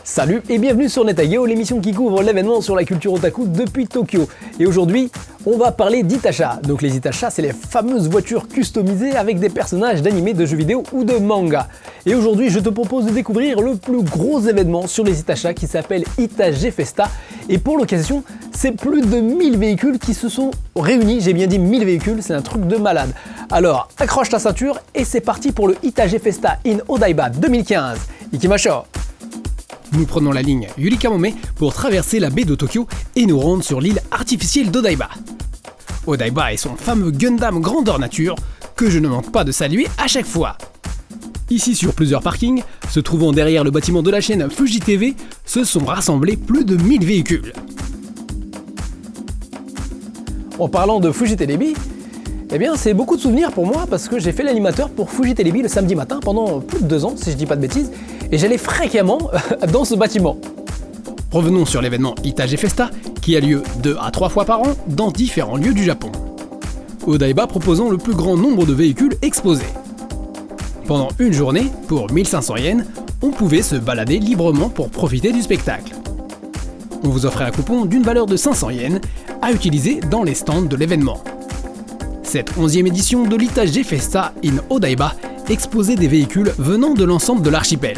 Salut et bienvenue sur Netageo, l'émission qui couvre l'événement sur la culture otaku depuis Tokyo. Et aujourd'hui, on va parler d'Itacha. Donc les Itacha, c'est les fameuses voitures customisées avec des personnages d'animés, de jeux vidéo ou de manga. Et aujourd'hui, je te propose de découvrir le plus gros événement sur les Itacha qui s'appelle Ita-G Festa. Et pour l'occasion, c'est plus de 1000 véhicules qui se sont réunis. J'ai bien dit 1000 véhicules, c'est un truc de malade. Alors, accroche ta ceinture et c'est parti pour le Ita-G Festa in Odaiba 2015. Ikimasho! Nous prenons la ligne Yurikamome pour traverser la baie de Tokyo et nous rendre sur l'île artificielle d'Odaiba. Odaiba et son fameux Gundam grandeur nature que je ne manque pas de saluer à chaque fois. Ici sur plusieurs parkings, se trouvant derrière le bâtiment de la chaîne Fuji TV, se sont rassemblés plus de 1000 véhicules. En parlant de Fuji Telebi, eh bien c'est beaucoup de souvenirs pour moi parce que j'ai fait l'animateur pour Fuji Telebi le samedi matin pendant plus de 2 ans si je dis pas de bêtises et j'allais fréquemment dans ce bâtiment. Revenons sur l'événement Ita-G Festa qui a lieu 2 à 3 fois par an dans différents lieux du Japon. Odaiba proposant le plus grand nombre de véhicules exposés. Pendant une journée, pour 1500 yens, on pouvait se balader librement pour profiter du spectacle. On vous offrait un coupon d'une valeur de 500 yens à utiliser dans les stands de l'événement. Cette 11e édition de l'Ita-G Festa in Odaiba exposait des véhicules venant de l'ensemble de l'archipel.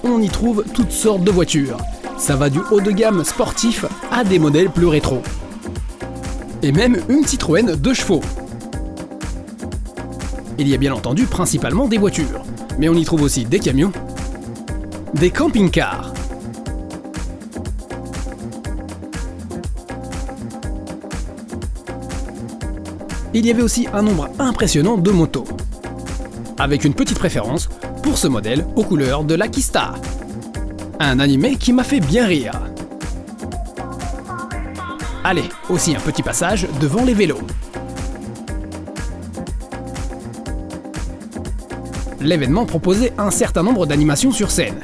On y trouve toutes sortes de voitures, ça va du haut de gamme sportif à des modèles plus rétro. Et même une Citroën 2 chevaux. Il y a bien entendu principalement des voitures, mais on y trouve aussi des camions, des camping-cars, il y avait aussi un nombre impressionnant de motos, avec une petite préférence pour ce modèle aux couleurs de Lucky Star, un animé qui m'a fait bien rire. Allez, aussi un petit passage devant les vélos. L'événement proposait un certain nombre d'animations sur scène.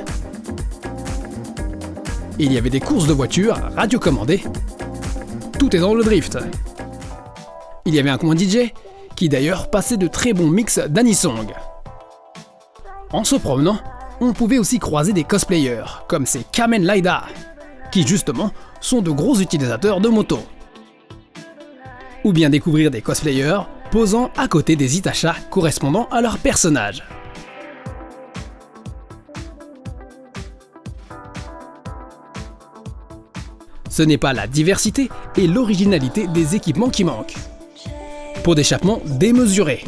Il y avait des courses de voitures radiocommandées. Tout est dans le drift. Il y avait un coin DJ qui d'ailleurs passait de très bons mix d'anisong. En se promenant, on pouvait aussi croiser des cosplayers comme ces Kamen Rider qui justement sont de gros utilisateurs de motos. Ou bien découvrir des cosplayers posant à côté des Itacha correspondant à leurs personnages. Ce n'est pas la diversité et l'originalité des équipements qui manquent. Pot d'échappement démesuré,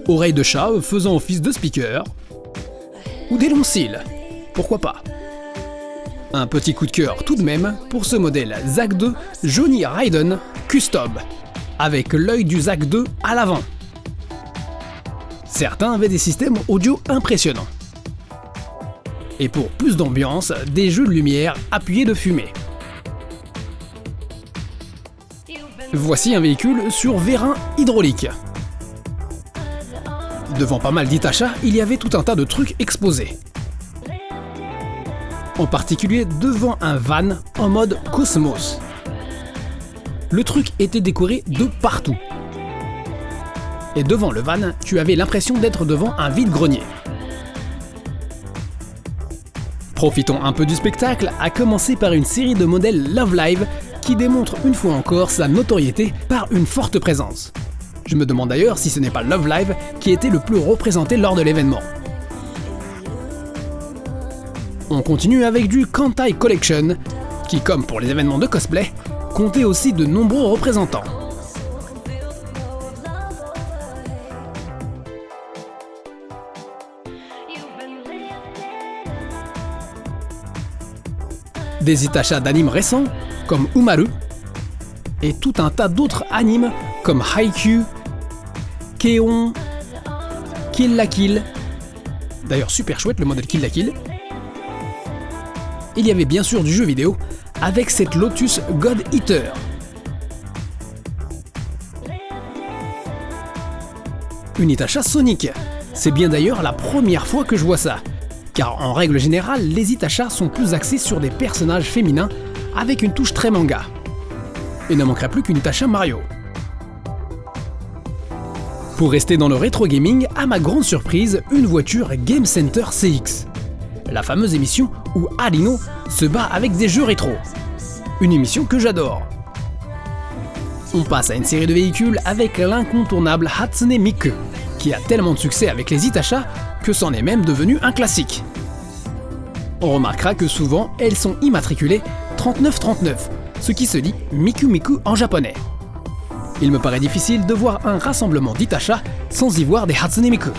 oreilles de chat faisant office de speaker, ou des longs cils, pourquoi pas. Un petit coup de cœur tout de même pour ce modèle ZAC 2 Johnny Raiden Custom, avec l'œil du ZAC 2 à l'avant. Certains avaient des systèmes audio impressionnants. Et pour plus d'ambiance, des jeux de lumière appuyés de fumée. Voici un véhicule sur vérin hydraulique. Devant pas mal d'Itacha, il y avait tout un tas de trucs exposés. En particulier devant un van en mode Cosmos. Le truc était décoré de partout. Et devant le van, tu avais l'impression d'être devant un vide-grenier. Profitons un peu du spectacle, à commencer par une série de modèles Love Live qui démontre une fois encore sa notoriété par une forte présence. Je me demande d'ailleurs si ce n'est pas Love Live qui était le plus représenté lors de l'événement. On continue avec du Kantai Collection, qui comme pour les événements de cosplay, comptait aussi de nombreux représentants. Des Itacha d'animes récents, comme Umaru, et tout un tas d'autres animes comme Haikyuu, Keon, Kill la Kill, d'ailleurs super chouette le modèle Kill la Kill. Il y avait bien sûr du jeu vidéo avec cette Lotus God Eater. Une Itacha Sonic, c'est bien d'ailleurs la première fois que je vois ça, car en règle générale les Itacha sont plus axés sur des personnages féminins avec une touche très manga. Il ne manquerait plus qu'une Itacha Mario. Pour rester dans le rétro gaming, à ma grande surprise, une voiture Game Center CX. la fameuse émission où Arino se bat avec des jeux rétro. Une émission que j'adore. On passe à une série de véhicules avec l'incontournable Hatsune Miku, qui a tellement de succès avec les Itacha que c'en est même devenu un classique. On remarquera que souvent elles sont immatriculées 3939, ce qui se lit Miku Miku en japonais. Il me paraît difficile de voir un rassemblement d'Itacha sans y voir des Hatsune Miku.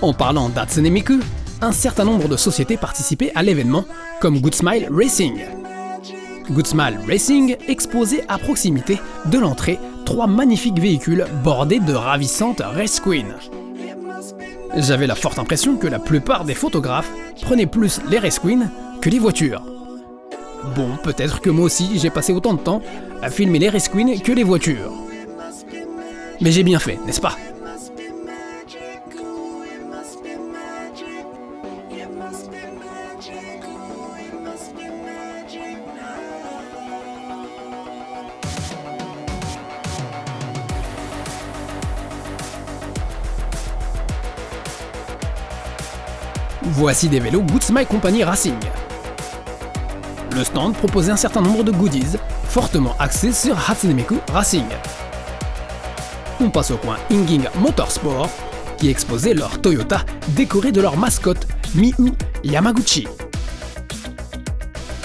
En parlant d'Hatsune Miku, un certain nombre de sociétés participaient à l'événement, comme Good Smile Racing. Good Smile Racing exposait à proximité de l'entrée 3 magnifiques véhicules bordés de ravissantes race queens. J'avais la forte impression que la plupart des photographes prenaient plus les race queens que les voitures. Bon, peut-être que moi aussi j'ai passé autant de temps à filmer les race queens que les voitures. Mais j'ai bien fait, n'est-ce pas? Voici des vélos Good Smile Company Racing. Le stand proposait un certain nombre de goodies, fortement axés sur Hatsune Miku Racing. On passe au coin Inging Motorsport, qui exposait leur Toyota décoré de leur mascotte Miu Yamaguchi.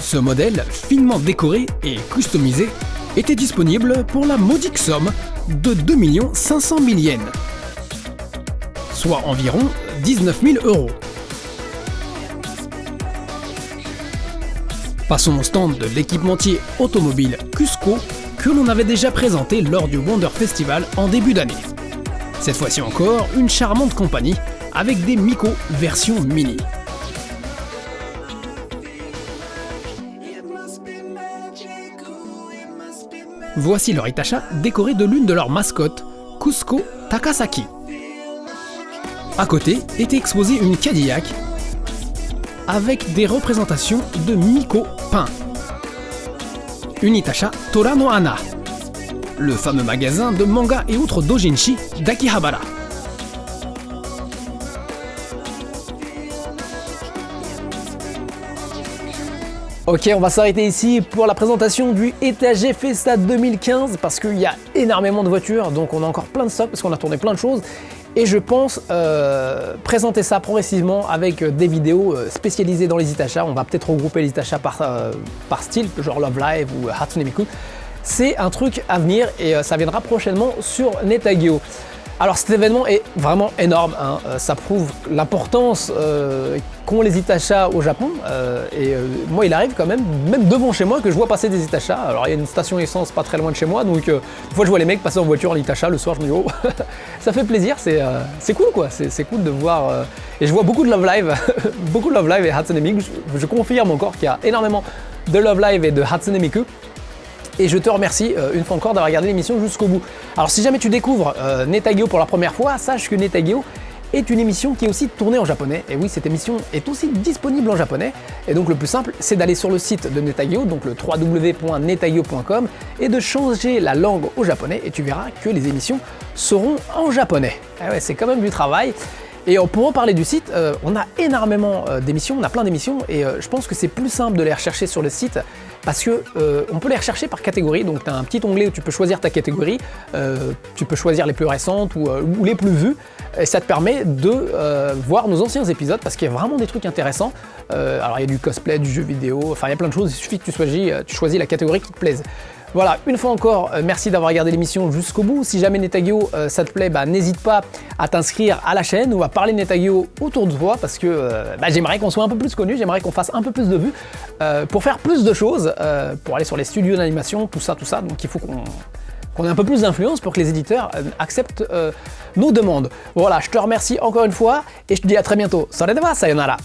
Ce modèle, finement décoré et customisé, était disponible pour la modique somme de 2 500 000 yens, soit environ 19 000 €. Passons au stand de l'équipementier automobile Cusco que l'on avait déjà présenté lors du Wonder Festival en début d'année. Cette fois-ci encore, une charmante compagnie avec des Miko version mini. Voici leur Itacha décoré de l'une de leurs mascottes, Cusco Takasaki. À côté était exposée une Cadillac avec des représentations de Miko peints. Une Itacha Tora no Ana, le fameux magasin de manga et autres doujinshi d'Akihabara. Ok, on va s'arrêter ici pour la présentation du Etage Festa 2015 parce qu'il y a énormément de voitures, donc on a encore plein de stocks parce qu'on a tourné plein de choses. Et je pense présenter ça progressivement avec des vidéos spécialisées dans les Itacha. On va peut-être regrouper les Itacha par style, genre Love Live ou Hatsune Miku. C'est un truc à venir et ça viendra prochainement sur Netageo. Alors cet événement est vraiment énorme, hein. Ça prouve l'importance qu'ont les Itacha au Japon. Moi il arrive quand même devant chez moi que je vois passer des Itacha. Alors il y a une station essence pas très loin de chez moi, donc une fois je vois les mecs passer en voiture en Itacha le soir, je me dis oh ça fait plaisir, c'est cool quoi, c'est cool de voir. Et je vois beaucoup de Love Live, beaucoup de Love Live et Hatsune Miku. Je confirme encore qu'il y a énormément de Love Live et de Hatsune Miku. Et je te remercie une fois encore d'avoir regardé l'émission jusqu'au bout. Alors si jamais tu découvres Netageo pour la première fois, sache que Netageo est une émission qui est aussi tournée en japonais. Et oui, cette émission est aussi disponible en japonais. Et donc le plus simple, c'est d'aller sur le site de Netageo, donc le www.netageo.com, et de changer la langue au japonais. Et tu verras que les émissions seront en japonais. Et ouais, c'est quand même du travail. Et pour reparler du site, on a énormément d'émissions, on a plein d'émissions et je pense que c'est plus simple de les rechercher sur le site parce que on peut les rechercher par catégorie. Donc tu as un petit onglet où tu peux choisir ta catégorie, tu peux choisir les plus récentes ou les plus vues et ça te permet de voir nos anciens épisodes parce qu'il y a vraiment des trucs intéressants. Alors il y a du cosplay, du jeu vidéo, enfin il y a plein de choses, il suffit que tu choisis la catégorie qui te plaise. Voilà, une fois encore, merci d'avoir regardé l'émission jusqu'au bout. Si jamais Netageo ça te plaît, n'hésite pas à t'inscrire à la chaîne ou à parler Netageo autour de toi parce que j'aimerais qu'on soit un peu plus connu, j'aimerais qu'on fasse un peu plus de vues pour faire plus de choses, pour aller sur les studios d'animation, tout ça. Donc il faut qu'on ait un peu plus d'influence pour que les éditeurs acceptent nos demandes. Voilà, je te remercie encore une fois et je te dis à très bientôt. Sayonara.